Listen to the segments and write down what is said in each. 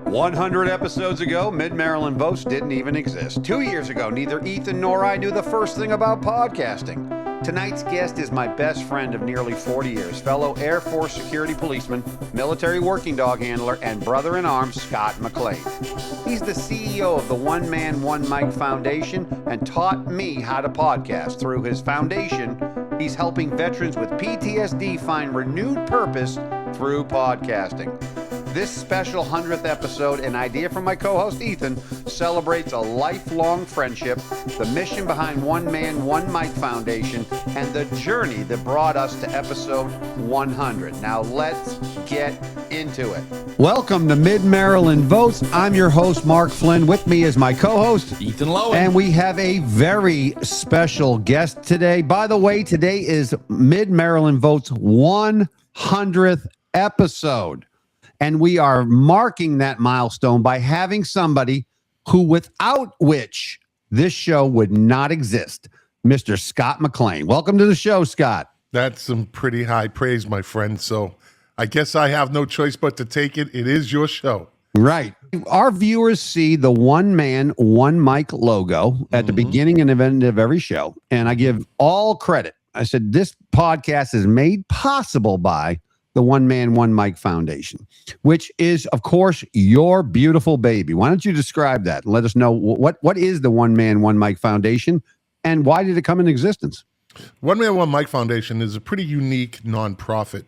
100 episodes ago, Mid-Maryland Votes didn't even exist. 2 years ago, neither Ethan nor I knew the first thing about podcasting. Tonight's guest is my best friend of nearly 40 years, fellow Air Force security policeman, military working dog handler, and brother-in-arms, Scott Mclean. He's the CEO of the One Man, One Mic Foundation and taught me how to podcast. Through his foundation, he's helping veterans with PTSD find renewed purpose through podcasting. This special 100th episode, an idea from my co-host Ethan, celebrates a lifelong friendship, the mission behind One Man, One Mic Foundation, and the journey that brought us to episode 100. Now let's get into it. Welcome to Mid-Maryland Votes. I'm your host, Mark Flynn. With me is my co-host, Ethan Lowen. And we have a very special guest today. By the way, today is Mid-Maryland Votes 100th episode. And we are marking that milestone by having somebody who, without which this show would not exist, Mr. Scott Mclean. Welcome to the show, Scott. That's some pretty high praise, my friend. So I guess I have no choice but to take it. It is your show. Right. Our viewers see the One Man, One Mic logo at the beginning and end of every show. And I give all credit. I said, this podcast is made possible by the One Man, One Mic Foundation, which is, of course, your beautiful baby. Why don't you describe that and let us know what is the One Man, One Mic Foundation and why did it come in existence? One Man, One Mic Foundation is a pretty unique nonprofit.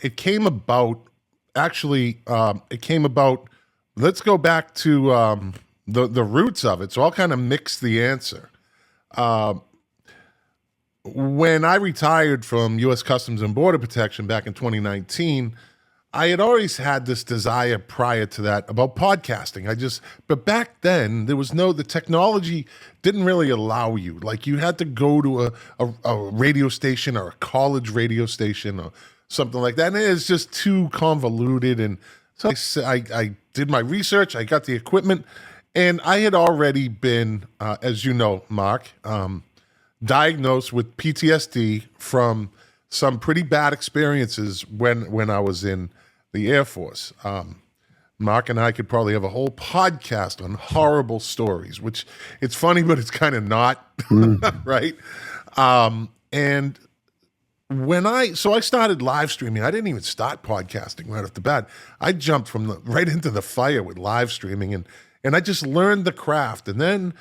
It came about, let's go back to the roots of it. So I'll kind of mix the answer. When I retired from U.S. Customs and Border Protection back in 2019, I had always had this desire prior to that about podcasting. But back then the technology didn't really allow you. Like you had to go to a radio station or a college radio station or something like that. And it was just too convoluted. And so I did my research, I got the equipment, and I had already been, as you know, Mark, diagnosed with PTSD from some pretty bad experiences when I was in the Air Force. Mark and I could probably have a whole podcast on horrible stories, which it's funny, but it's kind of not, right? And I started live streaming. I didn't even start podcasting right off the bat. I jumped right into the fire with live streaming, and I just learned the craft. And then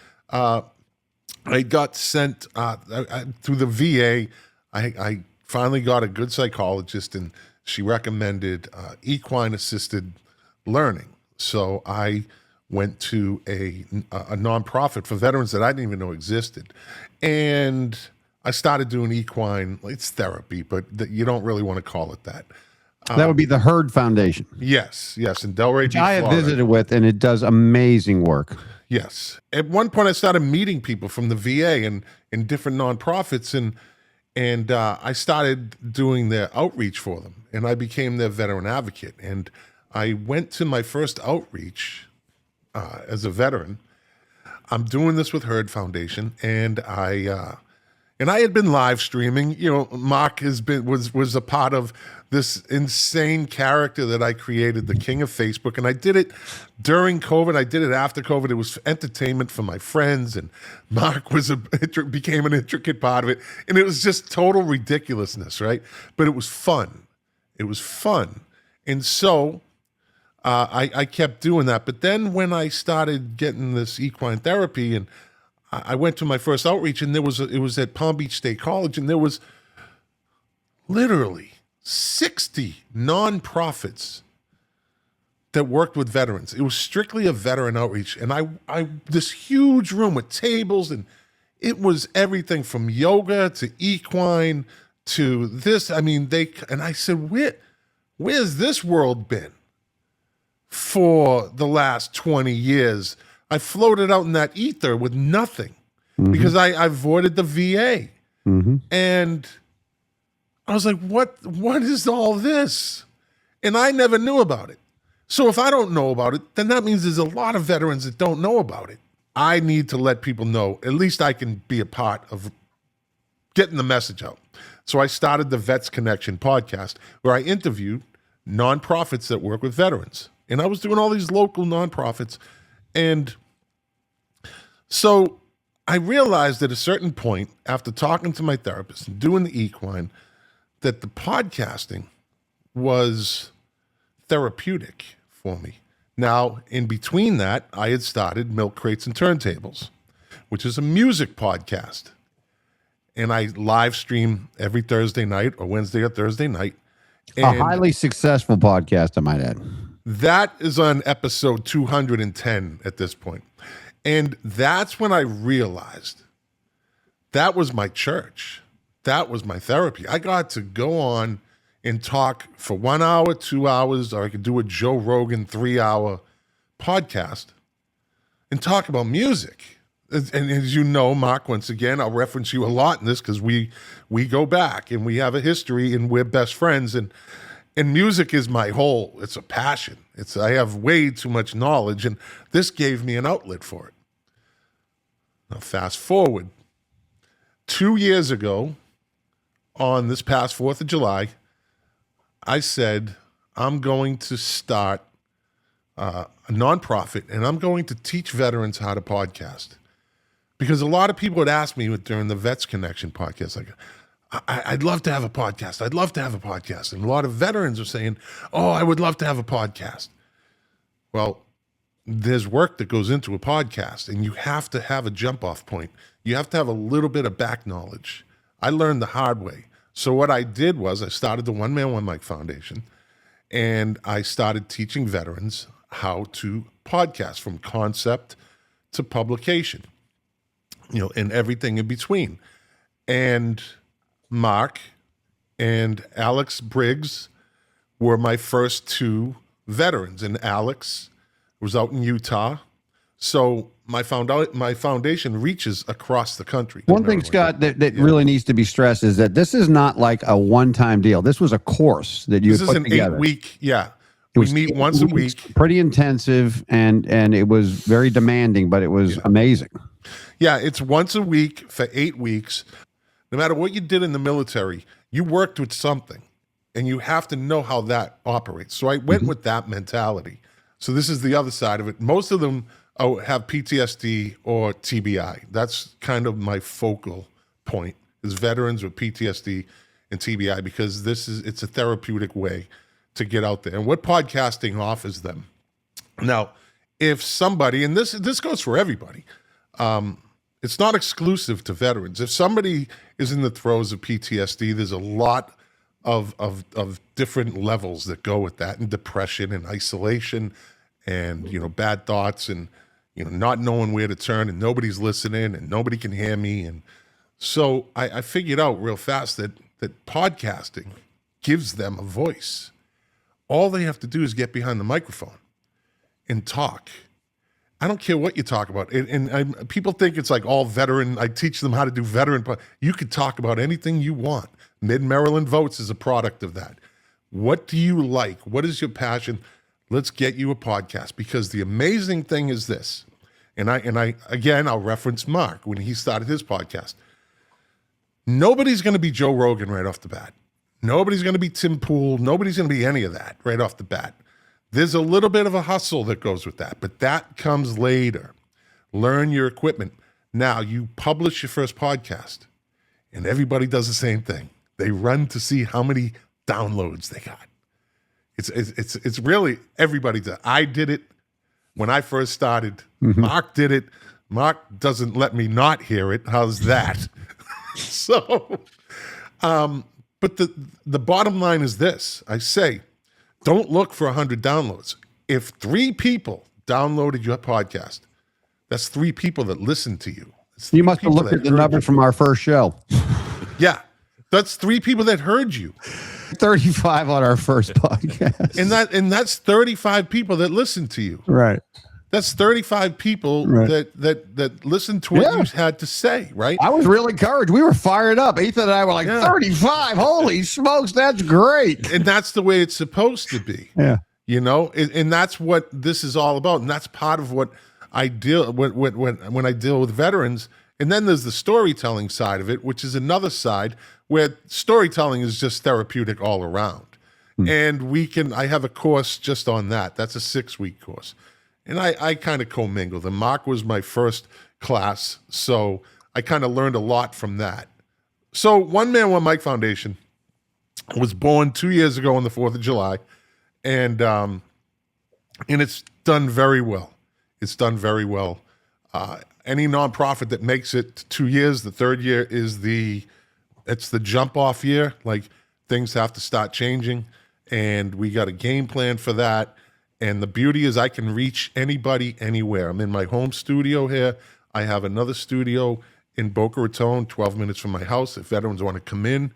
I got sent through the VA. I finally got a good psychologist, and she recommended equine-assisted learning. So I went to a nonprofit for veterans that I didn't even know existed, and I started doing equine. It's therapy, but you don't really want to call it that. That would be the Herd Foundation. Yes, in Delray Beach, I have Florida. visited with, and it does amazing work. Yes. At one point, I started meeting people from the VA and in different nonprofits, and I started doing their outreach for them, and I became their veteran advocate. And I went to my first outreach as a veteran. I'm doing this with Herd Foundation, and I had been live streaming. You know, Mark was a part of this insane character that I created, the king of Facebook. And I did it during COVID. I did it after COVID. It was entertainment for my friends. And Mark became an intricate part of it. And it was just total ridiculousness, right? But it was fun. It was fun. And so I kept doing that. But then when I started getting this equine therapy, and I went to my first outreach, and it was at Palm Beach State College, and there was literally 60 nonprofits that worked with veterans. It was strictly a veteran outreach, and I this huge room with tables, and it was everything from yoga to equine to this. I mean, I said, where's this world been for the last 20 years? I floated out in that ether with nothing because I avoided the VA. And I was like, what is all this? And I never knew about it. So if I don't know about it, then that means there's a lot of veterans that don't know about it. I need to let people know, at least I can be a part of getting the message out. So I started the Vets Connection podcast, where I interviewed nonprofits that work with veterans. And I was doing all these local nonprofits. And so I realized at a certain point, after talking to my therapist and doing the equine, that the podcasting was therapeutic for me. Now, in between that, I had started Milk Crates and Turntables, which is a music podcast. And I live stream every Thursday night or Wednesday or Thursday night. And a highly successful podcast, I might add. that is on episode 210 at this point. And that's when I realized that was my church. That was my therapy. I got to go on and talk for 1 hour, 2 hours, or I could do a Joe Rogan 3-hour podcast and talk about music. And as you know, Mark, once again, I'll reference you a lot in this because we go back and we have a history and we're best friends. And music is my whole, it's a passion. I have way too much knowledge, and this gave me an outlet for it. Now, fast forward 2 years ago, on this past 4th of July, I said, I'm going to start a nonprofit, and I'm going to teach veterans how to podcast. Because a lot of people would ask me during the Vets Connection podcast, like, I'd love to have a podcast. I'd love to have a podcast. And a lot of veterans are saying, oh, I would love to have a podcast. Well, there's work that goes into a podcast, and you have to have a jump-off point. You have to have a little bit of back knowledge. I learned the hard way. So what I did was I started the One Man, One Mic Foundation, and I started teaching veterans how to podcast from concept to publication, and everything in between. And Mark and Alex Briggs were my first two veterans, and Alex was out in Utah. So my foundation reaches across the country. One thing, Scott, that really needs to be stressed is that this is not like a one-time deal. This was a course that you put together. This is an 8-week, We meet once a week. Pretty intensive, and it was very demanding, but it was amazing. Yeah, it's once a week for 8 weeks. No matter what you did in the military, you worked with something, and you have to know how that operates. So I went with that mentality. So this is the other side of it. Most of them have PTSD or TBI. That's kind of my focal point, is veterans with PTSD and TBI, because it's a therapeutic way to get out there. And what podcasting offers them. Now, if somebody, and this goes for everybody, it's not exclusive to veterans. If somebody is in the throes of PTSD, there's a lot of different levels that go with that, and depression and isolation and, bad thoughts and, not knowing where to turn, and nobody's listening and nobody can hear me. And so I figured out real fast that podcasting gives them a voice. All they have to do is get behind the microphone and talk. I don't care what you talk about. And people think it's like all veteran. I teach them how to do veteran. You could talk about anything you want. Mid-Maryland Votes is a product of that. What do you like? What is your passion? Let's get you a podcast, because the amazing thing is this. And I again, I'll reference Mark when he started his podcast. Nobody's going to be Joe Rogan right off the bat. Nobody's going to be Tim Pool. Nobody's going to be any of that right off the bat. There's a little bit of a hustle that goes with that, but that comes later. Learn your equipment. Now you publish your first podcast, and everybody does the same thing. They run to see how many downloads they got. It's really everybody does. I did it when I first started. Mark did it. Mark doesn't let me not hear it. How's that? So, but the bottom line is this. I say, don't look for 100 downloads. If 3 people downloaded your podcast, that's 3 people that listened to you. You must have looked at the numbers from our first show. Yeah, that's 3 people that heard you. 35 on our first podcast. And that's 35 people that listened to you. Right. That's 35 people that listened to what you had to say, right? I was really encouraged. We were fired up. Ethan and I were like, 35, holy smokes, that's great. And that's the way it's supposed to be. Yeah. And that's what this is all about. And that's part of what I deal when I deal with veterans. And then there's the storytelling side of it, which is another side where storytelling is just therapeutic all around. And I have a course just on that. That's a 6-week course. And I kind of commingled. And Mark was my first class, so I kind of learned a lot from that. So One Man, One Mic Foundation was born 2 years ago on the 4th of July, and it's done very well. It's done very well. Any nonprofit that makes it 2 years, the third year is it's the jump off year. Like, things have to start changing, and we got a game plan for that. And the beauty is I can reach anybody anywhere. I'm in my home studio here. I have another studio in Boca Raton, 12 minutes from my house. If veterans want to come in,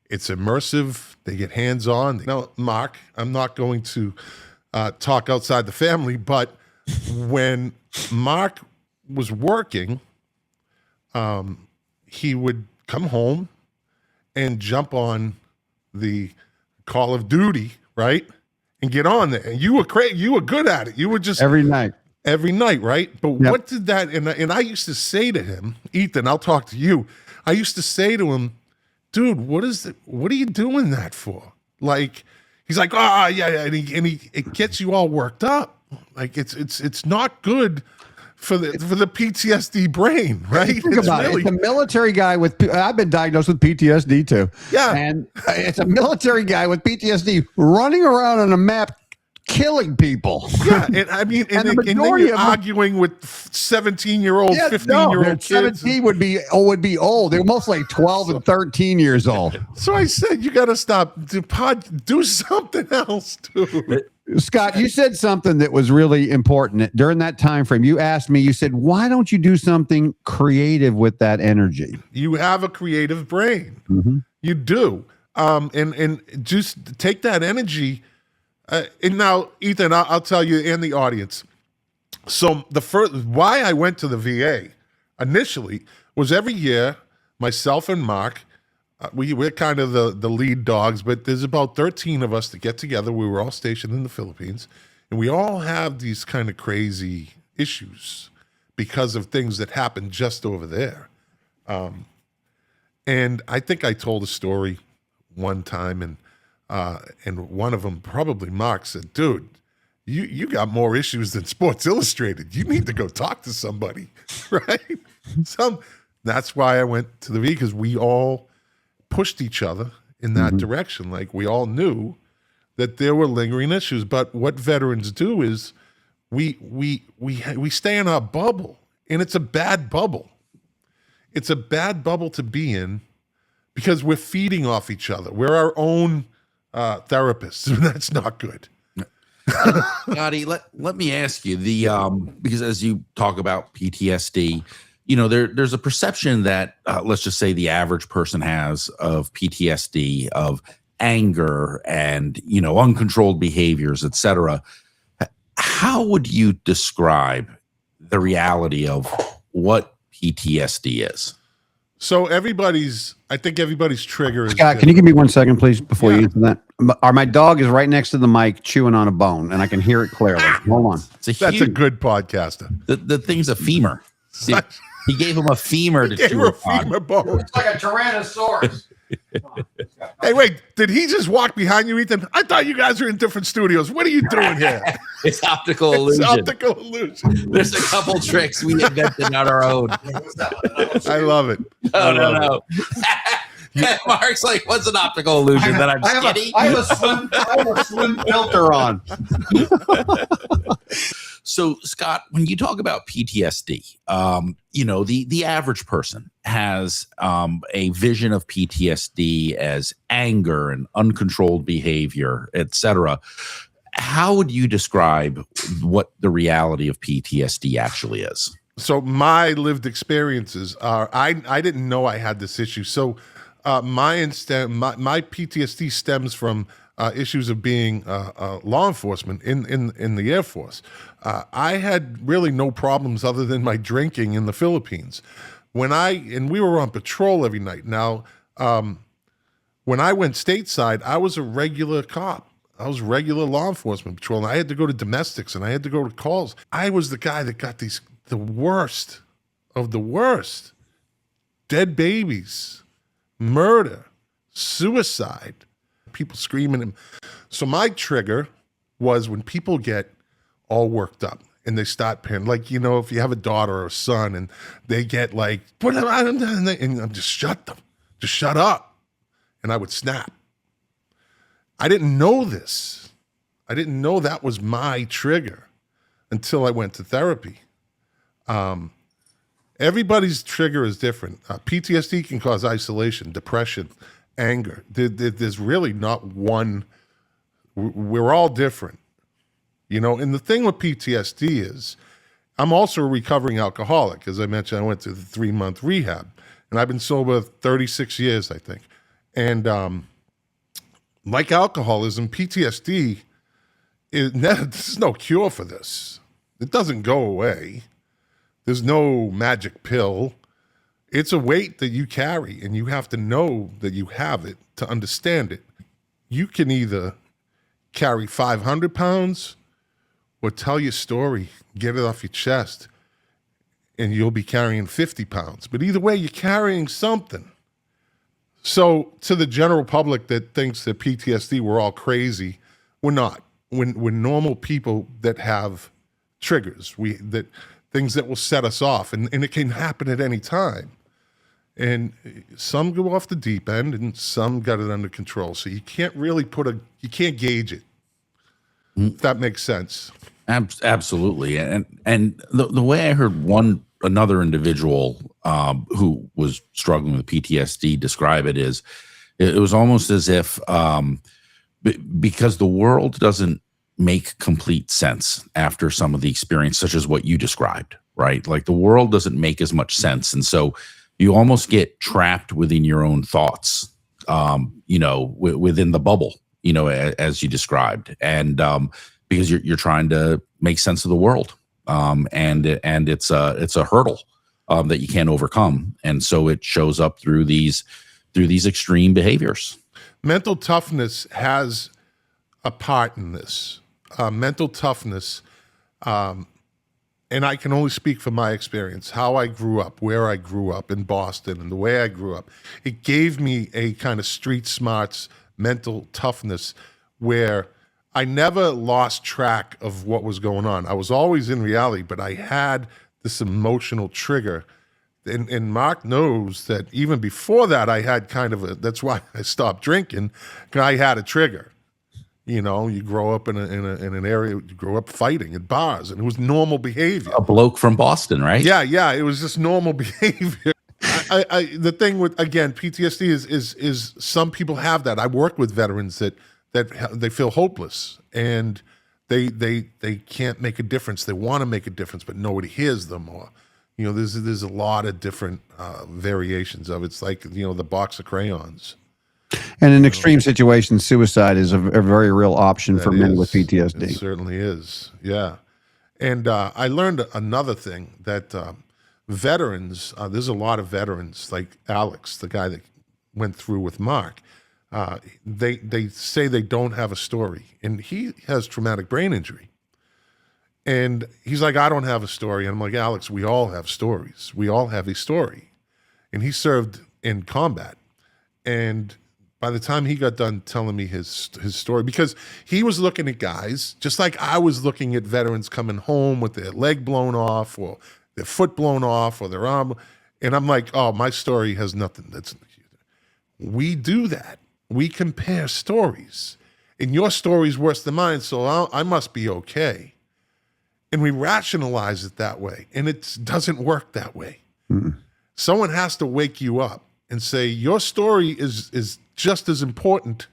it's immersive. They get hands-on. Now, Mark, I'm not going to talk outside the family, but when Mark was working, he would come home and jump on the Call of Duty, right? And get on there. And you were good at it. You were just every night, right? But what did that, and I used to say to him, Ethan, I'll talk to you. I used to say to him, dude, what are you doing that for? Like, he's like, yeah. And it gets you all worked up. Like, it's not good for the PTSD brain, right? Think about it. It's a military guy I've been diagnosed with PTSD too. Yeah. And it's a military guy with PTSD running around on a map killing people. Yeah. And I mean, and then you're arguing with 17-year-old, 15-year-old kids. 17 would be old. They're mostly 12 and 13 years old. So I said, you got to stop. Do something else, dude. Scott, you said something that was really important during that time frame. You asked me, you said, why don't you do something creative with that energy? You have a creative brain. Mm-hmm. You do. And just take that energy. And now, Ethan, I'll tell you and the audience. So why I went to the VA initially was every year, myself and Mark, we're kind of the lead dogs, but there's about 13 of us that get together. We were all stationed in the Philippines, and we all have these kind of crazy issues because of things that happened just over there. And I think I told a story one time, and one of them, probably Mark, said, dude, you got more issues than Sports Illustrated. You need to go talk to somebody, right? So that's why I went to the V, because we all pushed each other in that direction. Like, we all knew that there were lingering issues. But what veterans do is we stay in our bubble, and it's a bad bubble. It's a bad bubble to be in because we're feeding off each other. We're our own therapists, and that's not good. Scotty, let me ask you because as you talk about PTSD, there's a perception that let's just say the average person has of PTSD, of anger and uncontrolled behaviors, etc. How would you describe the reality of what PTSD is? So I think everybody's trigger is. Scott, can you give me 1 second, please, before you answer that? My dog is right next to the mic chewing on a bone, and I can hear it clearly. Hold on. That's a good podcaster. The thing's a femur. See, he gave him a femur to chew a femur bone. It's like a Tyrannosaurus. Hey, wait, did he just walk behind you, Ethan? I thut you guys are in different studios. What are you doing here? It's optical illusion. It's optical illusion. There's a couple tricks we invented on our own. I love it. No. Mark's like, what's an optical illusion? That I'm skinny? I have a swim filter on. So, Scott, when you talk about PTSD, the average person has a vision of PTSD as anger and uncontrolled behavior, etc. How would you describe what the reality of PTSD actually is? So my lived experiences are, I didn't know I had this issue. So my PTSD stems from issues of being law enforcement in the Air Force. I had really no problems other than my drinking in the Philippines. We were on patrol every night. Now, when I went stateside, I was a regular cop. I was regular law enforcement patrol, and I had to go to domestics, and I had to go to calls. I was the guy that got the worst of the worst. Dead babies, murder, suicide, people screaming. And so my trigger was when people get all worked up and they start parenting. Like, you know, if you have a daughter or a son and they get like, put them out, and I'm just shut them. Just shut up. And I would snap. I didn't know this. I didn't know that was my trigger until I went to therapy. Everybody's trigger is different. PTSD can cause isolation, depression, anger. There's really not one. We're all different, you know. And the thing with PTSD is, I'm also a recovering alcoholic. As I mentioned, I went to the 3-month rehab, and I've been sober 36 years, I think. And like alcoholism, PTSD there's no cure for this. It doesn't go away. There's no magic pill. It's a weight that you carry, and you have to know that you have it to understand it. You can either carry 500 pounds or tell your story, get it off your chest, and you'll be carrying 50 pounds. But either way, you're carrying something. So to the general public that thinks that PTSD, we're all crazy, we're not. We're normal people that have triggers, things that will set us off, and it can happen at any time. And some go off the deep end and some got it under control. So you can't really you can't gauge it. If that makes sense. Absolutely. And the way I heard another individual who was struggling with PTSD describe it is, it was almost as if because the world doesn't make complete sense after some of the experience, such as what you described, right? Like the world doesn't make as much sense. And so you almost get trapped within your own thoughts, within the bubble, as you described. And because you're trying to make sense of the world. And it's a hurdle that you can't overcome. And so it shows up through these extreme behaviors. Mental toughness has a part in this. Mental toughness, and I can only speak from my experience, how I grew up, where I grew up in Boston, and the way I grew up. It gave me a kind of street smarts mental toughness where I never lost track of what was going on. I was always in reality, but I had this emotional trigger. And Mark knows that even before that, I had that's why I stopped drinking, because I had a trigger. You know, you grow up in an area, you grow up fighting at bars, and it was normal behavior. A bloke from Boston, right? Yeah, it was just normal behavior. The thing with, again, PTSD is some people have that. I work with veterans that they feel hopeless, and they can't make a difference. They want to make a difference, but nobody hears them. Or, there's a lot of different variations of it. It's like, the box of crayons. And in extreme situations, suicide is a very real option for men with PTSD. It certainly is, yeah. And I learned another thing, that veterans, there's a lot of veterans, like Alex, the guy that went through with Mark, they say they don't have a story. And he has traumatic brain injury. And he's like, I don't have a story. And I'm like, Alex, we all have stories. We all have a story. And he served in combat. And by the time he got done telling me his story, because he was looking at guys, just like I was looking at veterans coming home with their leg blown off or their foot blown off or their arm. And I'm like, oh, my story has nothing. We do that. We compare stories. And your story's worse than mine, so I must be okay. And we rationalize it that way. And it doesn't work that way. Mm-mm. Someone has to wake you up and say, your story is just as important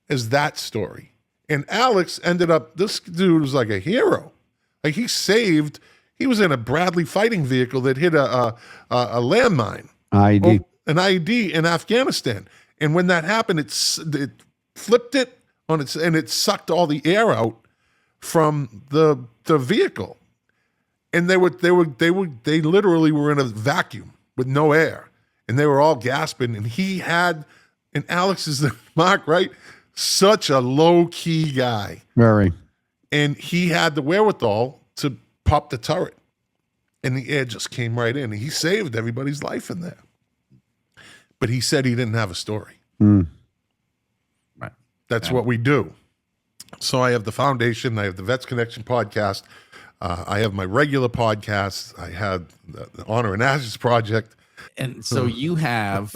as that story. And Alex ended up, this dude was like a hero. Like he was in a Bradley fighting vehicle that hit a landmine. IED. An IED in Afghanistan. And when that happened, it flipped it on its, and it sucked all the air out from the vehicle. And they literally were in a vacuum with no air. And they were all gasping, and Alex is the Mark, right? Such a low-key guy. Very. And he had the wherewithal to pop the turret. And the air just came right in. And he saved everybody's life in there. But he said he didn't have a story. Mm. Right. That's what we do. So I have the foundation, I have the Vets Connection podcast, I have my regular podcast, I had the Honor and Ashes Project. And so you have,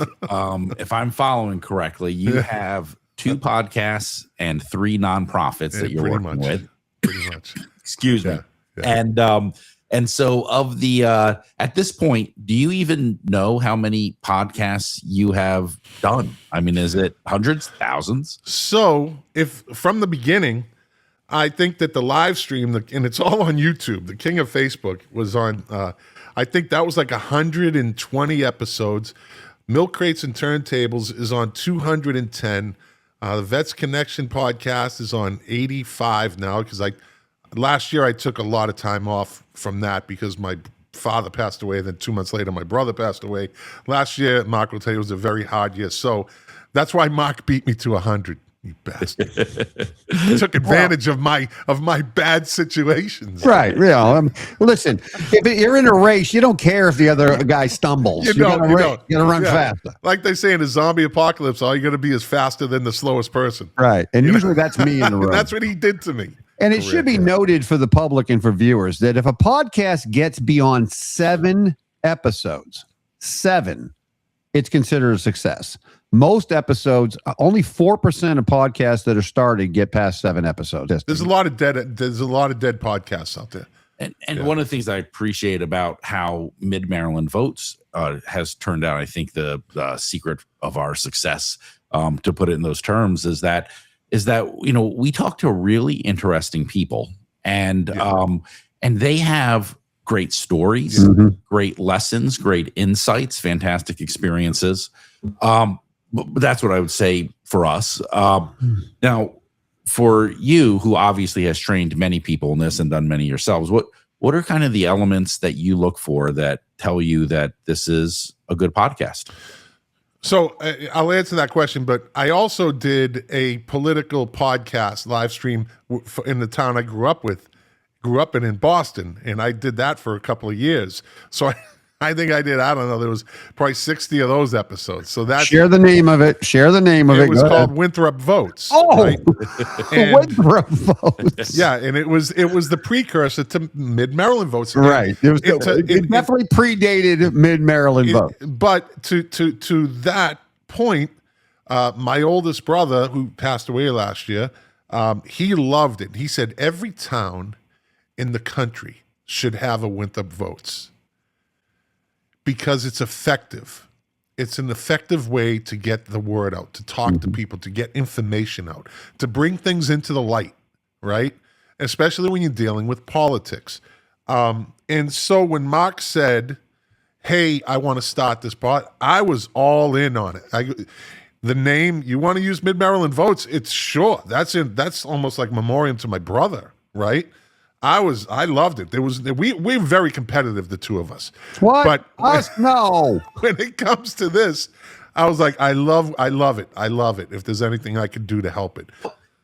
if I'm following correctly, you have 2 podcasts and 3 nonprofits that you're working with. Pretty much. Excuse me. Yeah. And so of the at this point, do you even know how many podcasts you have done? I mean, is it hundreds, thousands? So if from the beginning, I think that the live stream, and it's all on YouTube, the king of Facebook was on, I think that was like 120 episodes. Milk Crates and Turntables is on 210. The Vets Connection podcast is on 85 now because last year I took a lot of time off from that because my father passed away. Then 2 months later, my brother passed away. Last year, Mark will tell you, it was a very hard year. So that's why Mark beat me to 100. You bastard! Took advantage of my bad situations. Right. Listen, if you're in a race, you don't care if the other guy stumbles. You gotta run faster. Like they say in a zombie apocalypse, all you got to be is faster than the slowest person. Right. And usually that's me in the room. That's what he did to me. And it should be noted for the public and for viewers that if a podcast gets beyond 7 episodes, it's considered a success. Most episodes, only 4% of podcasts that are started get past 7 episodes. There's a lot of dead podcasts out there. And one of the things I appreciate about how Mid-Maryland Votes has turned out, I think the secret of our success, to put it in those terms, is that we talk to really interesting people, and they have great stories, great lessons, great insights, fantastic experiences. But that's what I would say for us. Now, for you, who obviously has trained many people in this and done many yourselves, what are kind of the elements that you look for that tell you that this is a good podcast? So I'll answer that question, but I also did a political podcast live stream in the town I grew up in Boston, and I did that for a couple of years. So I think I did, I don't know, there was probably 60 of those episodes. So that's Share the name of it. It was called Winthrop Votes. Oh, right? Winthrop Votes. Yeah, and it was the precursor to Mid-Maryland Votes. Right. It definitely predated Mid-Maryland Votes. But to that point, my oldest brother, who passed away last year, he loved it. He said every town in the country should have a Winthrop Votes, because it's effective. It's an effective way to get the word out, to talk to people, to get information out, to bring things into the light, right? Especially when you're dealing with politics. And so when Mark said, hey, I want to start this pod, I was all in on it. The name, you want to use Mid-Maryland Votes, it's sure. That's almost like memoriam to my brother, right? I loved it. We're very competitive, the two of us. What? But us? No. When it comes to this, I was like, I love it. If there's anything I could do to help it.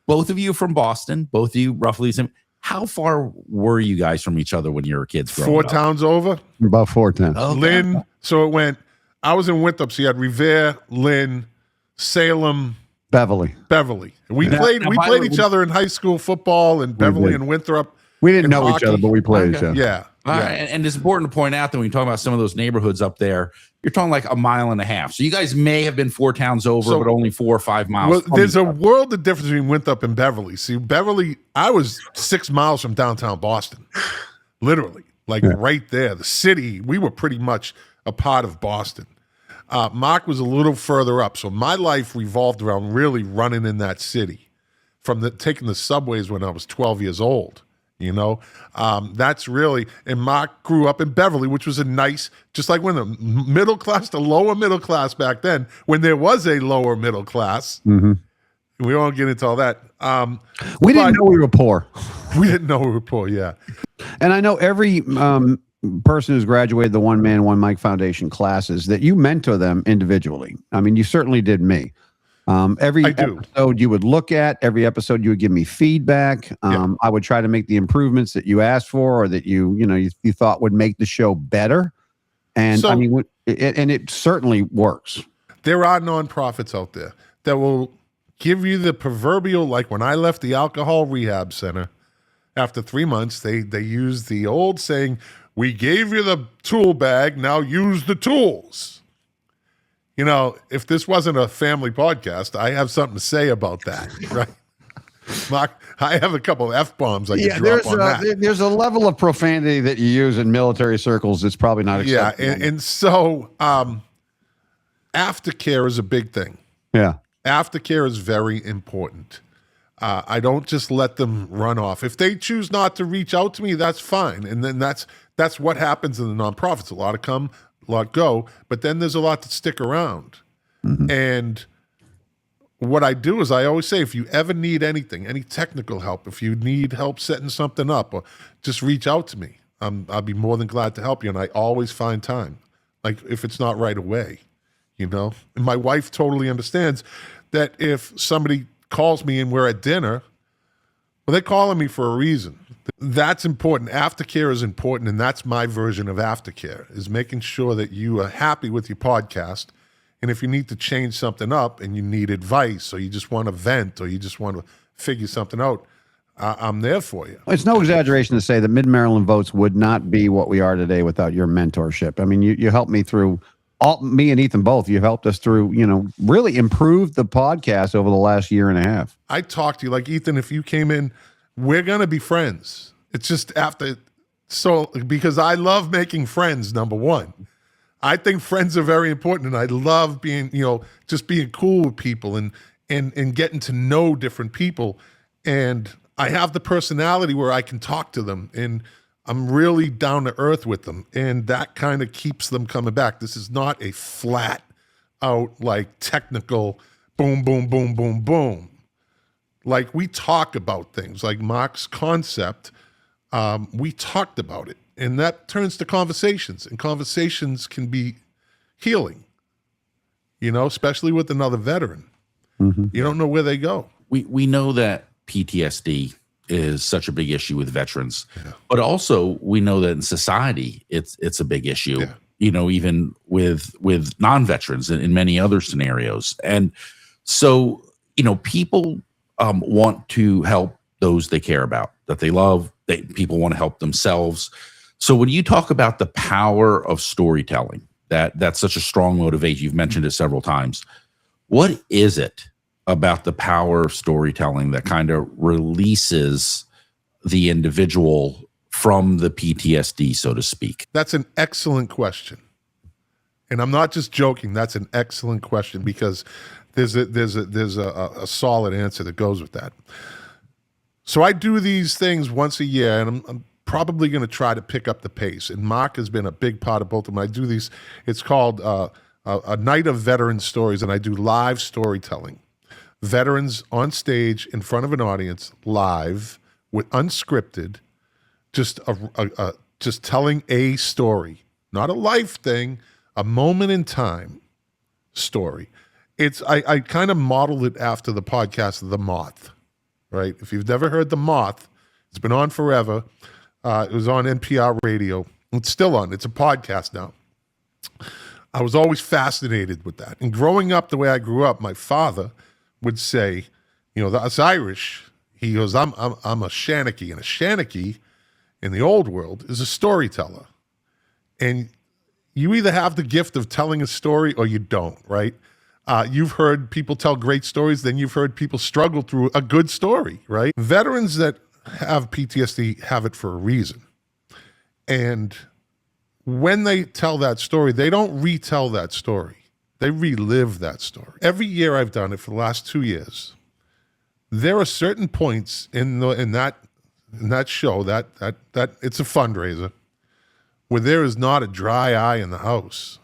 Both of you from Boston, both of you roughly the same. How far were you guys from each other when you were kids growing 4 up? towns over. About 4 towns. Okay. Lynn. So it went, I was in Winthrop, so you had Revere, Lynn, Salem, Beverly. We played each other in high school football in Beverly and Winthrop. We didn't know each other, but we played each other. Yeah. And it's important to point out that when you talk about some of those neighborhoods up there, you're talking like a mile and a half. So you guys may have been 4 towns over, but only 4 or 5 miles. Well, there's a world of difference between Winthrop and Beverly. See, Beverly, I was 6 miles from downtown Boston, literally, right there. The city, we were pretty much a part of Boston. Mark was a little further up, so my life revolved around really running in that city, from taking the subways when I was 12 years old. That's really, and Mark grew up in Beverly, which was a nice, just like when the middle class, the lower middle class back then, when there was a lower middle class. We won't get into all that. We didn't know we were poor. We didn't know we were poor, yeah. And I know every person who's graduated the One Man, One Mic Foundation classes that you mentor them individually. I mean, you certainly did me. Every episode you would look at, every episode you would give me feedback. I would try to make the improvements that you asked for, or that you thought would make the show better. And so, I mean, and it certainly works. There are nonprofits out there that will give you the proverbial, like when I left the alcohol rehab center, after 3 months, they used the old saying, we gave you the tool bag, now use the tools. You know, if this wasn't a family podcast, I have something to say about that, right? Mark, I have a couple of F-bombs I can drop on that. There's a level of profanity that you use in military circles that's probably not acceptable. Yeah, and so aftercare is a big thing. Yeah. Aftercare is very important. I don't just let them run off. If they choose not to reach out to me, that's fine. And then that's what happens in the nonprofits. A lot come, a lot go, but then there's a lot that stick around. Mm-hmm. And what I do is I always say, if you ever need anything, any technical help, if you need help setting something up, or just reach out to me. I'll be more than glad to help you. And I always find time, like if it's not right away, you know. And my wife totally understands that if somebody calls me and we're at dinner, well, they're calling me for a reason. That's important. Aftercare is important, and that's my version of aftercare, is making sure that you are happy with your podcast. And if you need to change something up and you need advice, or you just want to vent, or you just want to figure something out, I'm there for you. It's no exaggeration to say that Mid-Maryland Votes would not be what we are today without your mentorship. I mean, you helped me through me and Ethan both. You've helped us through, really improved the podcast over the last year and a half. I talked to you like, Ethan, if you came in, we're going to be friends. It's just because I love making friends, number one. I think friends are very important, and I love being, just being cool with people and getting to know different people. And I have the personality where I can talk to them, and I'm really down to earth with them, and that kind of keeps them coming back. This is not a flat out, like, technical boom, boom, boom, boom, boom. Like, we talk about things like Mark's concept. We talked about it, and that turns to conversations, and conversations can be healing, especially with another veteran. Mm-hmm. You don't know where they go. We know that PTSD is such a big issue with veterans, but also we know that in society it's a big issue, even with non-veterans in many other scenarios. And so, people want to help those they care about, that they love. People want to help themselves. So when you talk about the power of storytelling, that's such a strong motivation, you've mentioned it several times. What is it about the power of storytelling that kind of releases the individual from the PTSD, so to speak? That's an excellent question. And I'm not just joking. That's an excellent question, because there's a solid answer that goes with that. So I do these things once a year, and I'm probably going to try to pick up the pace. And Mark has been a big part of both of them. I do these, it's called a Night of Veteran Stories, and I do live storytelling. Veterans on stage in front of an audience, live, with unscripted, just telling a story, not a life thing, a moment in time story. I kind of modeled it after the podcast The Moth, right? If you've never heard The Moth, it's been on forever. It was on NPR radio. It's still on. It's a podcast now. I was always fascinated with that. And growing up the way I grew up, my father would say, that's Irish. He goes, I'm a Shanachie. And a Shanachie in the old world is a storyteller. And you either have the gift of telling a story or you don't, right? You've heard people tell great stories, then you've heard people struggle through a good story, right? Veterans that have PTSD have it for a reason. And when they tell that story, they don't retell that story. They relive that story. Every year I've done it for the last 2 years. There are certain points in that show that it's a fundraiser where there is not a dry eye in the house,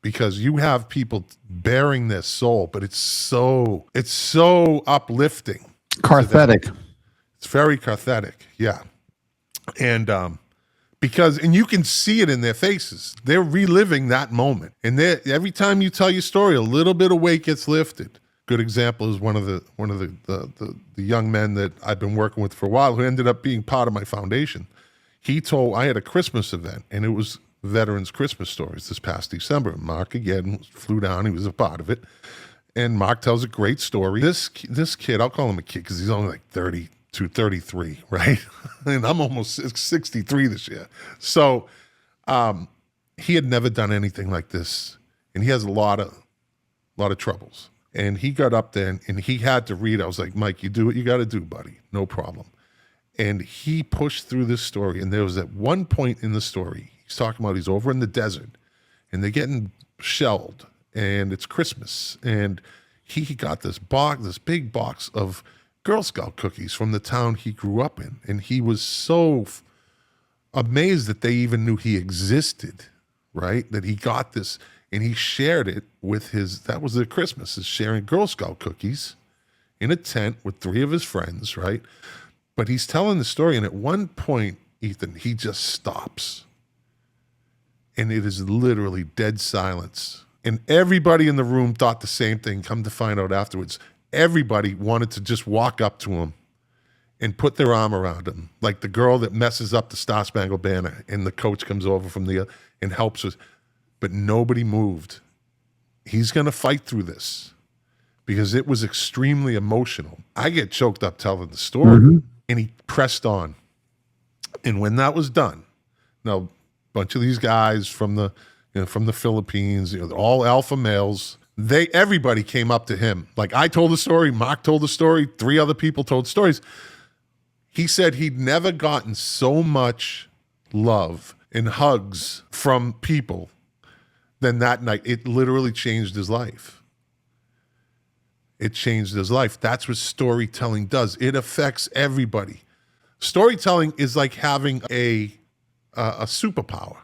because you have people bearing their soul, but it's so uplifting. Cathartic. It's very cathartic, yeah. And and you can see it in their faces. They're reliving that moment. And every time you tell your story, a little bit of weight gets lifted. Good example is one of the young men that I've been working with for a while, who ended up being part of my foundation. I had a Christmas event, and it was Veterans Christmas Stories this past December. Mark again flew down. He was a part of it. and Mark tells a great story. This kid, I'll call him a kid because he's only like 32, 33, right? And I'm almost 63 this year. So he had never done anything like this, and he has a lot of troubles. And he got up there and he had to read. I was like, Mike, you do what you got to do, buddy. No problem. And he pushed through this story. And there was at one point in the story, he's talking about he's over in the desert and they're getting shelled and it's Christmas. And he got this big box of Girl Scout cookies from the town he grew up in. And he was so amazed that they even knew he existed, right? That he got this. And he shared it with that was their Christmas, is sharing Girl Scout cookies in a tent with 3 of his friends, right? But he's telling the story, and at one point, Ethan, he just stops. And it is literally dead silence. And everybody in the room thought the same thing. Come to find out afterwards, everybody wanted to just walk up to him and put their arm around him. Like the girl that messes up the Star Spangled Banner, and the coach comes over from and helps us. But nobody moved. He's going to fight through this because it was extremely emotional. I get choked up telling the story, and he pressed on. And when that was done, now a bunch of these guys from the Philippines, all alpha males, everybody came up to him. Like I told the story, Mark told the story, 3 other people told stories. He said he'd never gotten so much love and hugs from people than that night. It literally changed his life. It changed his life. That's what storytelling does. It affects everybody. Storytelling is like having a superpower.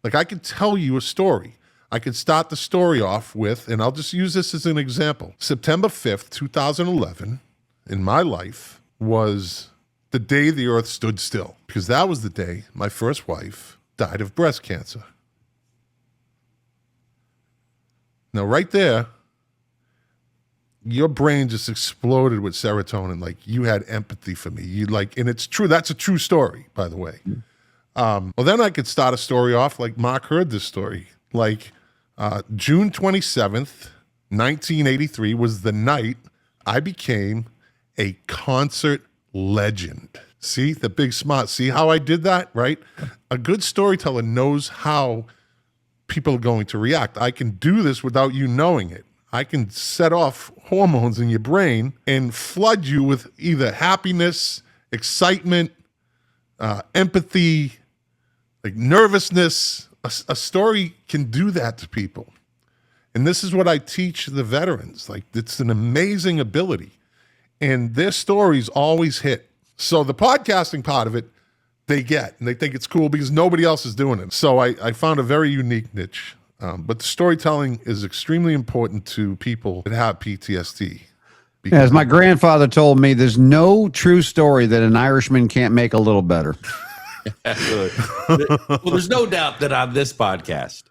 Like I could tell you a story. I could start the story off with, and I'll just use this as an example. September 5th, 2011, in my life, was the day the earth stood still, because that was the day my first wife died of breast cancer. Now, right there, your brain just exploded with serotonin. Like you had empathy for me. And it's true. That's a true story, by the way. Well, then I could start a story off like Mark heard this story. Like June 27th, 1983 was the night I became a concert legend. See, the big smart. See how I did that, right? A good storyteller knows how people are going to react. I can do this without you knowing it. I can set off hormones in your brain and flood you with either happiness, excitement, empathy, like nervousness. A story can do that to people. And this is what I teach the veterans. Like it's an amazing ability. And their stories always hit. So the podcasting part of it, they get, and they think it's cool because nobody else is doing it. So I found a very unique niche. But the storytelling is extremely important to people that have PTSD. As my grandfather told me, there's no true story that an Irishman can't make a little better. Well, there's no doubt that on this podcast,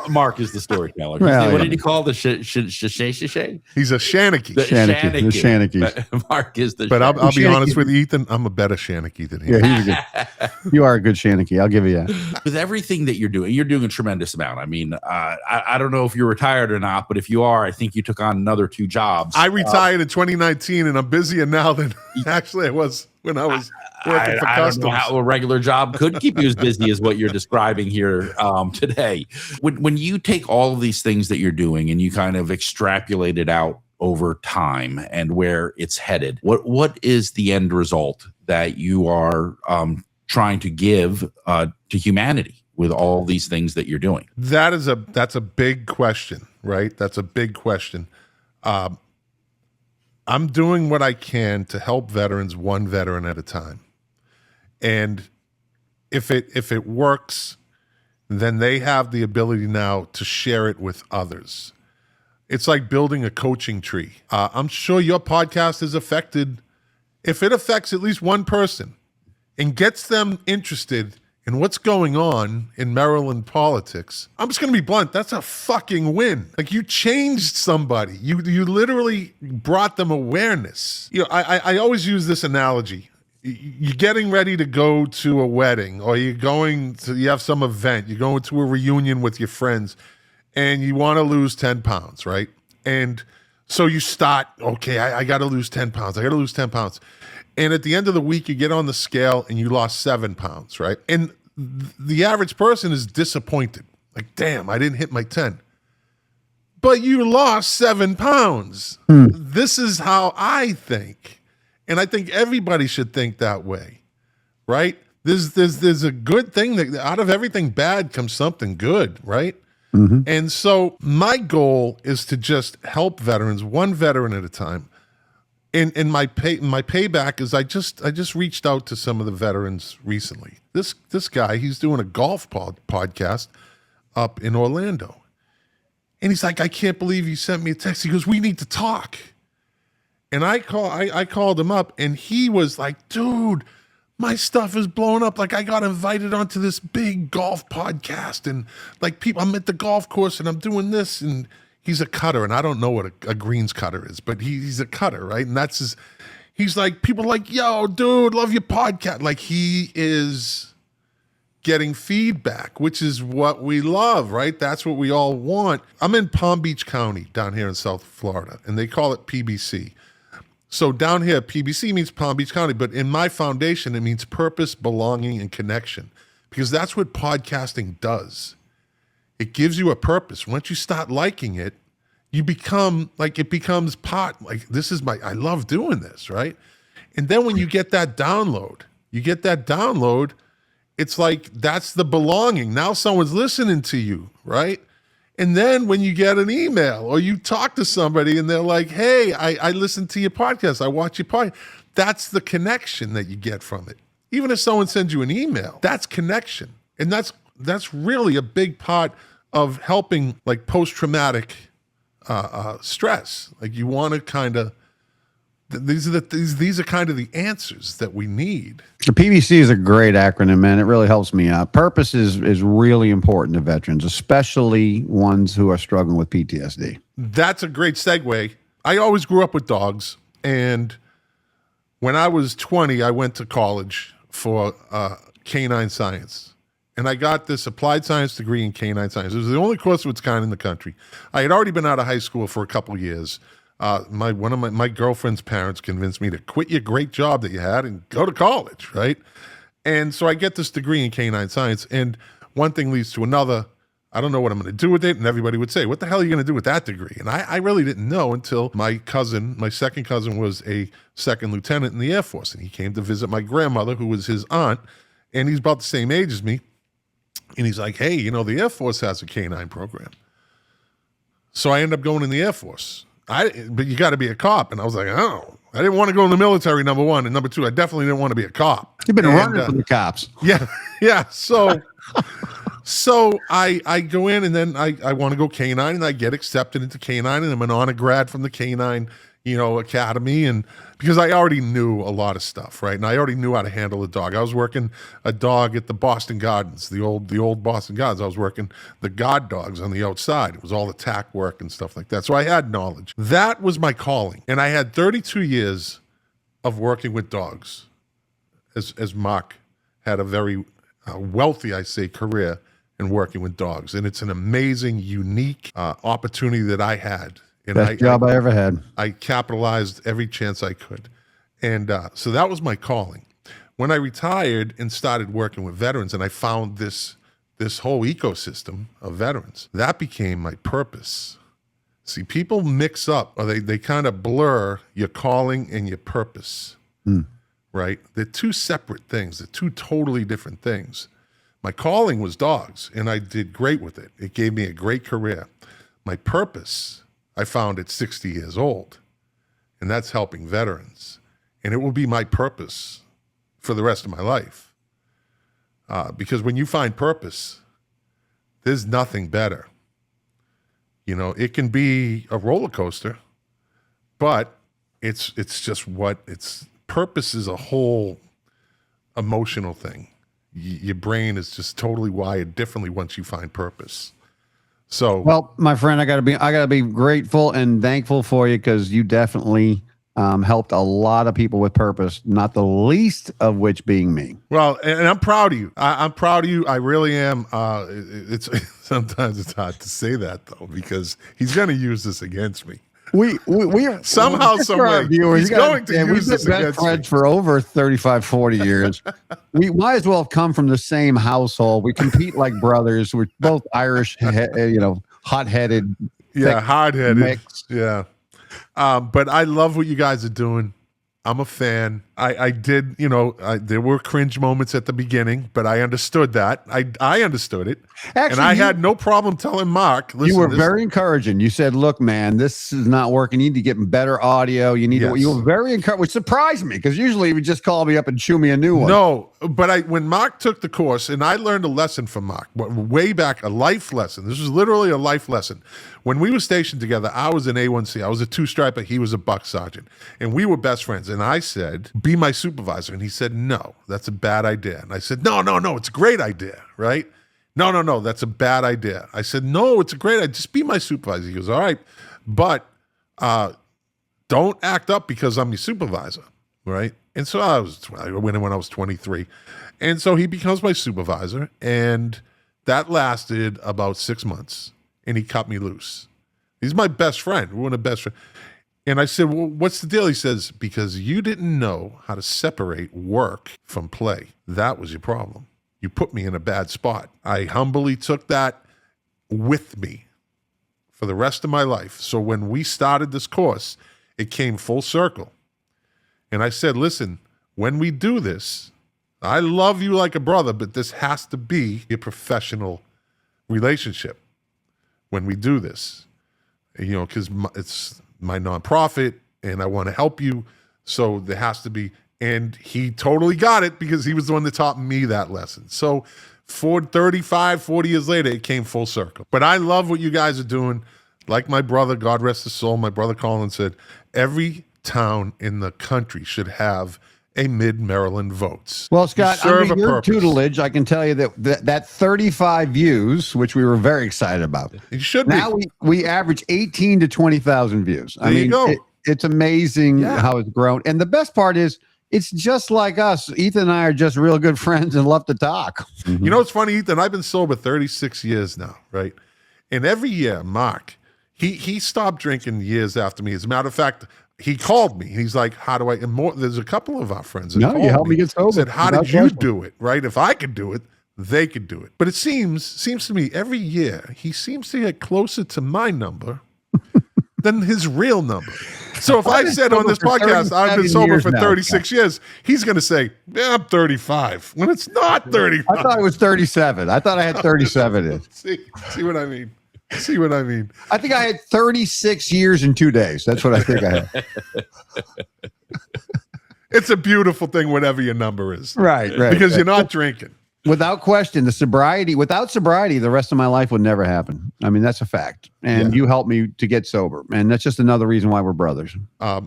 Mark is the storyteller. Well, what did he call the shay? He's a Shanachie. Shanachie. Mark is the. But I'll be honest with you, Ethan. I'm a better Shanachie than he. Yeah, he's a good. You are a good Shanachie. I'll give you that. With everything that you're doing a tremendous amount. I mean, I don't know if you're retired or not, but if you are, I think you took on another 2 jobs. I retired in 2019, and I'm busier now than actually I was when I was working for Customs. I don't know how a regular job could keep you as busy as what you're describing here today. When you take all of these things that you're doing and you kind of extrapolate it out over time and where it's headed, what is the end result that you are trying to give to humanity with all these things that you're doing? That's a big question, right? That's a big question. I'm doing what I can to help veterans, one veteran at a time. And if it works, then they have the ability now to share it with others. It's like building a coaching tree. I'm sure your podcast is affected. If it affects at least one person and gets them interested in what's going on in Maryland politics, I'm just going to be blunt. That's a fucking win. Like you changed somebody. You literally brought them awareness. You know, I always use this analogy. You're getting ready to go to a wedding, or you have some event, you're going to a reunion with your friends, and you want to lose 10 pounds, right? And so you start, okay, I got to lose 10 pounds. I got to lose 10 pounds. And at the end of the week, you get on the scale and you lost 7 pounds, right? And the average person is disappointed. Like, damn, I didn't hit my 10. But you lost 7 pounds. This is how I think. And I think everybody should think that way, right? There's a good thing that out of everything bad comes something good, right? Mm-hmm. And so my goal is to just help veterans, one veteran at a time. And my payback is I just reached out to some of the veterans recently. This guy, he's doing a golf podcast up in Orlando. And he's like, I can't believe you sent me a text. He goes, we need to talk. And I called him up, and he was like, dude, my stuff is blowing up. Like, I got invited onto this big golf podcast, and like I'm at the golf course and I'm doing this. And he's a cutter, and I don't know what a greens cutter is, but he's a cutter, right? And he's like, people are like, yo, dude, love your podcast. Like, he is getting feedback, which is what we love, right? That's what we all want. I'm in Palm Beach County down here in South Florida, and they call it PBC. So down here, PBC means Palm Beach County, but in my foundation, it means purpose, belonging, and connection, because that's what podcasting does. It gives you a purpose. Once you start liking it, you become like, it becomes part, like, this is I love doing this, right? And then when you get that download, it's like, that's the belonging. Now someone's listening to you, right? And then when you get an email or you talk to somebody and they're like, hey, I listened to your podcast, I watch your podcast. That's the connection that you get from it. Even if someone sends you an email, that's connection. And that's really a big part of helping, like, post-traumatic stress. Like, you want to kind of, these are kind of the answers that we need. The PVC is a great acronym, man. It really helps me out. Purpose is really important to veterans, especially ones who are struggling with PTSD. That's a great segue. I always grew up with dogs, and when I was 20, I went to college for canine science, and I got this applied science degree in canine science. It was the only course of its kind in the country. I had already been out of high school for a couple of years. One of my girlfriend's parents convinced me to quit your great job that you had and go to college, right? And so I get this degree in canine science, and one thing leads to another. I don't know what I'm going to do with it, and everybody would say, what the hell are you going to do with that degree? And I really didn't know until my second cousin was a second lieutenant in the Air Force, and he came to visit my grandmother, who was his aunt, and he's about the same age as me, and he's like, hey, the Air Force has a canine program. So I ended up going in the Air Force. But you got to be a cop. And I was like, oh, I didn't want to go in the military, number one. And number two, I definitely didn't want to be a cop. You've been running from the cops. Yeah. So I go in, and then I want to go canine, and I get accepted into canine, and I'm an honor grad from the canine, academy. And because I already knew a lot of stuff, right? And I already knew how to handle a dog. I was working a dog at the Boston Gardens, the old Boston Gardens. I was working the guard dogs on the outside. It was all the tack work and stuff like that. So I had knowledge. That was my calling. And I had 32 years of working with dogs, as Mark had a very wealthy, I say, career in working with dogs. And it's an amazing, unique opportunity that I had. And Best job I ever had. I capitalized every chance I could. And so that was my calling. When I retired and started working with veterans, and I found this whole ecosystem of veterans, that became my purpose. See, people mix up, or they kind of blur your calling and your purpose, right? They're two separate things. They're two totally different things. My calling was dogs, and I did great with it. It gave me a great career. My purpose, I found at 60 years old, and that's helping veterans. And it will be my purpose for the rest of my life. Because when you find purpose, there's nothing better. It can be a roller coaster, but it's just purpose is a whole emotional thing. Your brain is just totally wired differently once you find purpose. So, well, my friend, I gotta be grateful and thankful for you, because you definitely helped a lot of people with purpose, not the least of which being me. Well, and I'm proud of you. I'm proud of you. I really am. It's sometimes it's hard to say that though, because he's going to use this against me. We somehow, some way, he's going to use this against me. We've been best friends for over 35, 40 years. We might as well have come from the same household. We compete like brothers. We're both Irish, hot-headed. Yeah, hard-headed. Mix. Yeah. But I love what you guys are doing. I'm a fan. I did, there were cringe moments at the beginning, but I understood that. I understood it. Actually, and I had no problem telling Mark. Listen, you were very encouraging. You said, look, man, this is not working. You need to get better audio. You need to, you were very encouraging, which surprised me because usually he would just call me up and chew me a new one. No, but when Mark took the course, and I learned a lesson from Mark, way back, a life lesson. This was literally a life lesson. When we were stationed together, I was an A1C. I was a two-striper. He was a buck sergeant. And we were best friends. And I said, be my supervisor. And he said, no, that's a bad idea. And I said, no, it's a great idea, right? No, that's a bad idea. I said, no, it's a great idea. Just be my supervisor. He goes, all right, but don't act up because I'm your supervisor, right? And so I went in when I was 23. And so he becomes my supervisor. And that lasted about 6 months. And he cut me loose. He's my best friend. We're one of the best friends. And I said, well, what's the deal? He says, because you didn't know how to separate work from play. That was your problem. You put me in a bad spot. I humbly took that with me for the rest of my life. So when we started this course, it came full circle. And I said, listen, when we do this, I love you like a brother, but this has to be a professional relationship when we do this, because it's my nonprofit and I want to help you. So there has to be, and he totally got it because he was the one that taught me that lesson. So for 35, 40 years later, it came full circle. But I love what you guys are doing. Like my brother, God rest his soul, my brother Colin said, every town in the country should have a Mid-Maryland Votes. Well, Scott, under your tutelage, I can tell you that 35 views, which we were very excited about. It should be. Now we average 18 to 20,000 views. There you go. It's amazing how it's grown. And the best part is, it's just like us. Ethan and I are just real good friends and love to talk. You know what's funny, Ethan? I've been sober 36 years now, right? And every year, Mark, he stopped drinking years after me. As a matter of fact, he called me. He's like, how do I, and more, there's a couple of our friends that you helped me get sober. Said, how did you do it, right? If I could do it, they could do it. But it seems to me every year, he seems to get closer to my number than his real number. So if I said on this podcast, I've been sober for 36 years, he's going to say, yeah, I'm 35, when it's not 35. I thought it was 37. I thought I had 37. See what I mean? See what I mean? I think I had 36 years and 2 days. That's what I think I had. It's a beautiful thing, whatever your number is. Right. Because you're not drinking. Without question, without sobriety, the rest of my life would never happen. I mean, that's a fact. And you helped me to get sober. And that's just another reason why we're brothers.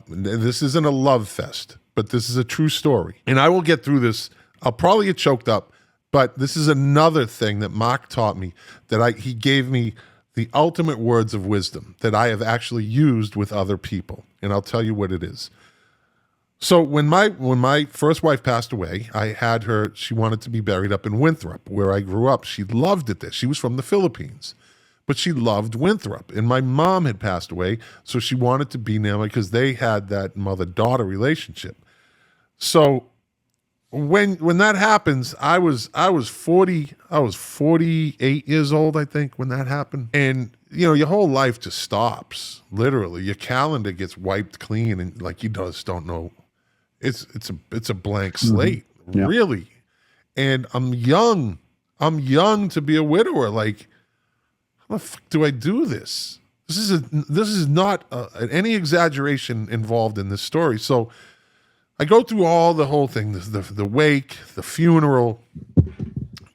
This isn't a love fest, but this is a true story. And I will get through this. I'll probably get choked up, but this is another thing that Mark taught me, that he gave me the ultimate words of wisdom that I have actually used with other people. And I'll tell you what it is. So when my first wife passed away, I had her, she wanted to be buried up in Winthrop, where I grew up. She loved it there. She was from the Philippines, but she loved Winthrop. And my mom had passed away, so she wanted to be near me because they had that mother-daughter relationship. So when that happens, I was 48 years old, I think, when that happened. And your whole life just stops, literally. Your calendar gets wiped clean, and like you just don't know. It's a blank slate, really. And I'm young to be a widower. Like, how the fuck do I do this? This is not any exaggeration involved in this story. So I go through all the whole thing, the wake, the funeral,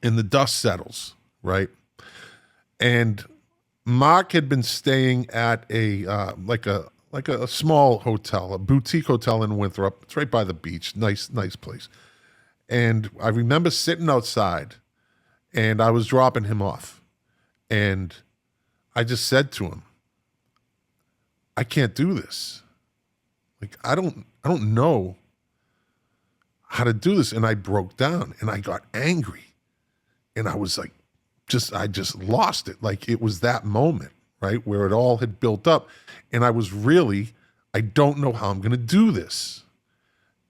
and the dust settles, right? And Mark had been staying at a small hotel, a boutique hotel in Winthrop. It's right by the beach. Nice place. And I remember sitting outside, and I was dropping him off. And I just said to him, I can't do this. Like, I don't know how to do this. And I broke down and I got angry. And I was like, I just lost it. Like, it was that moment, right, where it all had built up. And I was really, I don't know how I'm going to do this.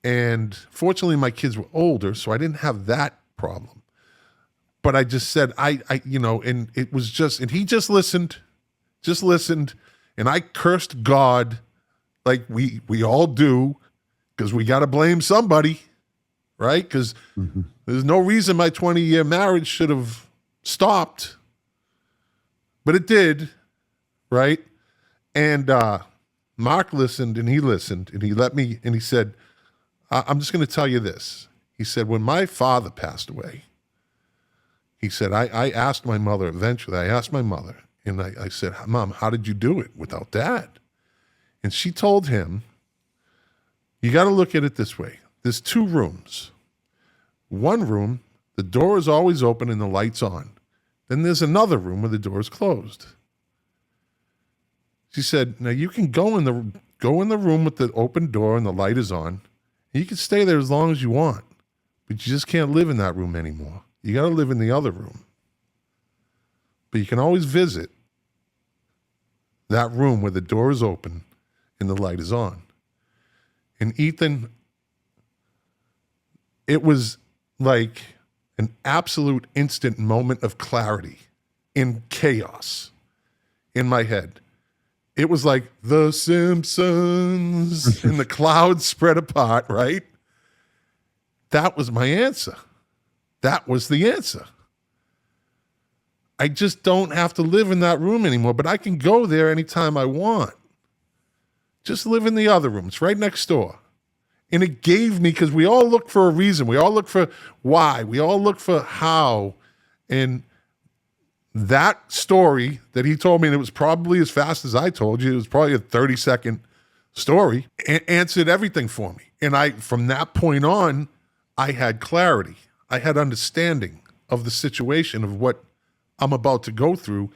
And fortunately, my kids were older, so I didn't have that problem. But I just said, and it was just, and he just listened. And I cursed God like we all do, because we got to blame somebody, right? Because there's no reason my 20-year marriage should have stopped, but it did, right? And Mark listened, and he let me, and he said, I'm just going to tell you this. He said, when my father passed away, he said, I asked my mother eventually, and I said, Mom, how did you do it without Dad? And she told him, you got to look at it this way. There's 2 rooms. One room, the door is always open and the light's on. Then there's another room where the door is closed. She said, now you can go in the room with the open door and the light is on. You can stay there as long as you want, but you just can't live in that room anymore. You got to live in the other room. But you can always visit that room where the door is open and the light is on. And Ethan, it was like an absolute instant moment of clarity in chaos in my head. It was like The Simpsons and the clouds spread apart, right? That was my answer. That was the answer. I just don't have to live in that room anymore, but I can go there anytime I want. Just live in the other room. It's right next door. And it gave me, because we all look for a reason. We all look for why. We all look for how. And that story that he told me, and it was probably as fast as I told you, it was probably a 30-second story, answered everything for me. And from that point on, I had clarity. I had understanding of the situation, of what I'm about to go through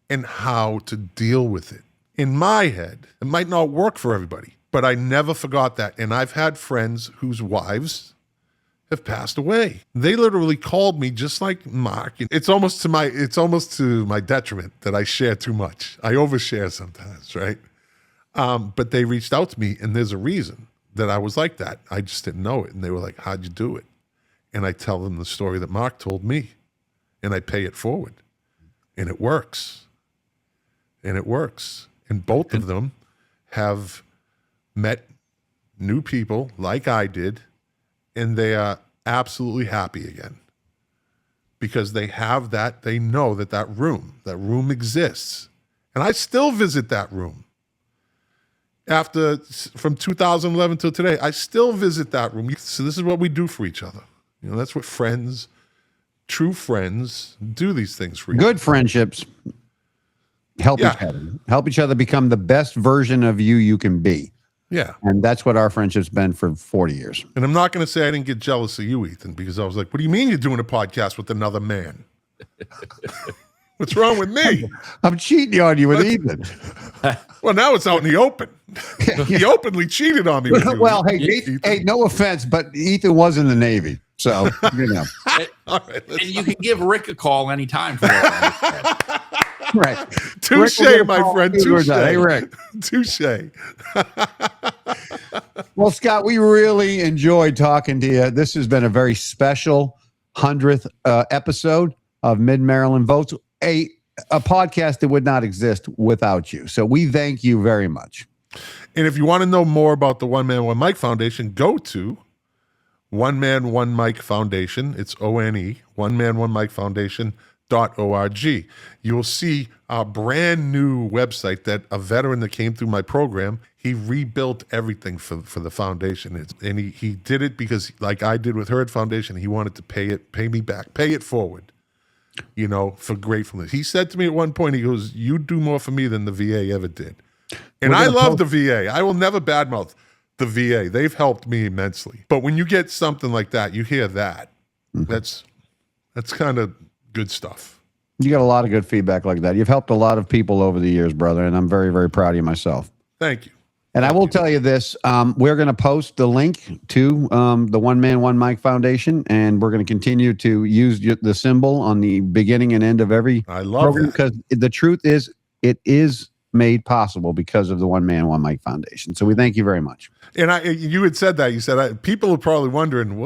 and how to deal with it. In my head, it might not work for everybody, but I never forgot that. And I've had friends whose wives have passed away. They literally called me, just like Mark. It's almost to my detriment that I share too much. I overshare sometimes, right? But they reached out to me, and there's a reason that I was like that. I just didn't know it. And they were like, how'd you do it? And I tell them the story that Mark told me, and I pay it forward. And it works. And both of them have met new people like I did, and they are absolutely happy again, because they have that, they know that room exists. And I still visit that room. From 2011 till today, I still visit that room. So this is what we do for each other. That's what true friends do, these things for you. Good friendships help each other become the best version of you can be. Yeah. And that's what our friendship's been for 40 years. And I'm not going to say I didn't get jealous of you, Ethan, because I was like, what do you mean you're doing a podcast with another man? What's wrong with me? I'm cheating on you with Ethan. Well, now it's out in the open. He openly cheated on me with you. Well, hey, no offense, but Ethan was in the Navy. So, All right, and you can give Rick a call anytime for that. Right. Touche, my friend. Touche. Hey, Rick. Touche. Well, Scott, we really enjoyed talking to you. This has been a very special 100th episode of Mid-Maryland Votes, a podcast that would not exist without you. So we thank you very much. And if you want to know more about the One Man, One Mic Foundation, go to One Man, One Mic Foundation. It's ONE, One Man, One Mic Foundation.org. You will see a brand new website that a veteran that came through my program, he rebuilt everything for the foundation. And he did it because, like I did with Herd Foundation, he wanted to pay me back, pay it forward, for gratefulness. He said to me at one point, he goes, you do more for me than the VA ever did. And I love the VA. I will never badmouth the VA. They've helped me immensely. But when you get something like that, you hear that. That's kind of good stuff. You got a lot of good feedback like that. You've helped a lot of people over the years, brother, and I'm very, very proud of you myself. Thank you. And I will tell you this, we're going to post the link to the One Man, One Mic Foundation, and we're going to continue to use the symbol on the beginning and end of every program, because the truth is, it is made possible because of the One Man, One Mic Foundation. So we thank you very much. And you had said that. You said people are probably wondering,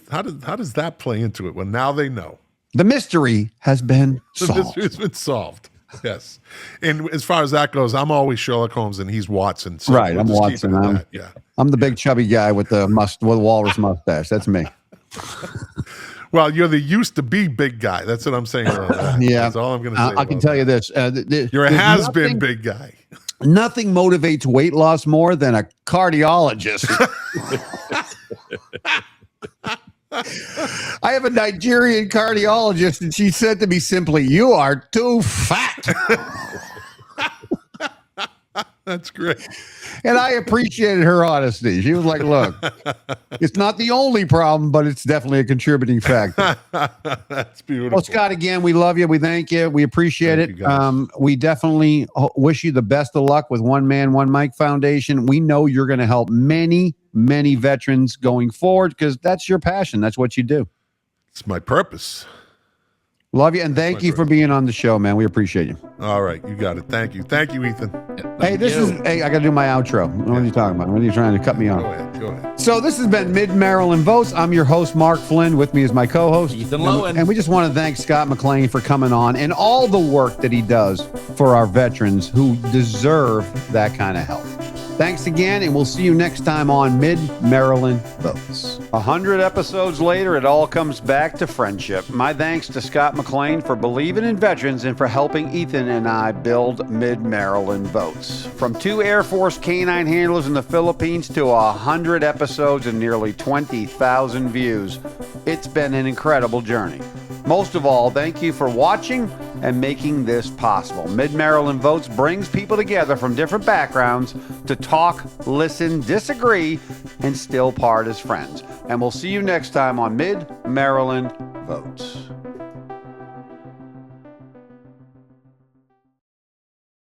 how does that play into it? Well, now they know. The mystery has been solved. The mystery has been solved. Yes. And as far as that goes, I'm always Sherlock Holmes and he's Watson. So right. I'm Watson. I'm the big chubby guy with the walrus mustache. That's me. Well, you're the used to be big guy. That's what I'm saying. Yeah. That's all I'm going to say. I can tell you this. You're a has-been big guy. Nothing motivates weight loss more than a cardiologist. I have a Nigerian cardiologist, and she said to me simply, "You are too fat." That's great. And I appreciated her honesty. She was like, "Look, it's not the only problem, but it's definitely a contributing factor." That's beautiful. Well, Scott, again, we love you. We thank you. We appreciate it. We definitely wish you the best of luck with One Man, One Mic Foundation. We know you're going to help many, many veterans going forward because that's your passion. That's what you do. It's my purpose. Love you, and thank you for being on the show, man. We appreciate you. All right, you got it. Thank you, Ethan. Hey, I got to do my outro. What are you talking about? What are you trying to cut me off? Go ahead. So this has been Mid-Maryland Votes. I'm your host, Mark Flynn. With me is my co-host, Ethan Lowen. And we just want to thank Scott Mclean for coming on and all the work that he does for our veterans who deserve that kind of help. Thanks again, and we'll see you next time on Mid-Maryland Votes. 100 episodes later, it all comes back to friendship. My thanks to Scott Mclean for believing in veterans and for helping Ethan and I build Mid-Maryland Votes. From 2 Air Force canine handlers in the Philippines to 100 episodes and nearly 20,000 views, it's been an incredible journey. Most of all, thank you for watching and making this possible. Mid-Maryland Votes brings people together from different backgrounds to talk, listen, disagree, and still part as friends. And we'll see you next time on Mid-Maryland Votes.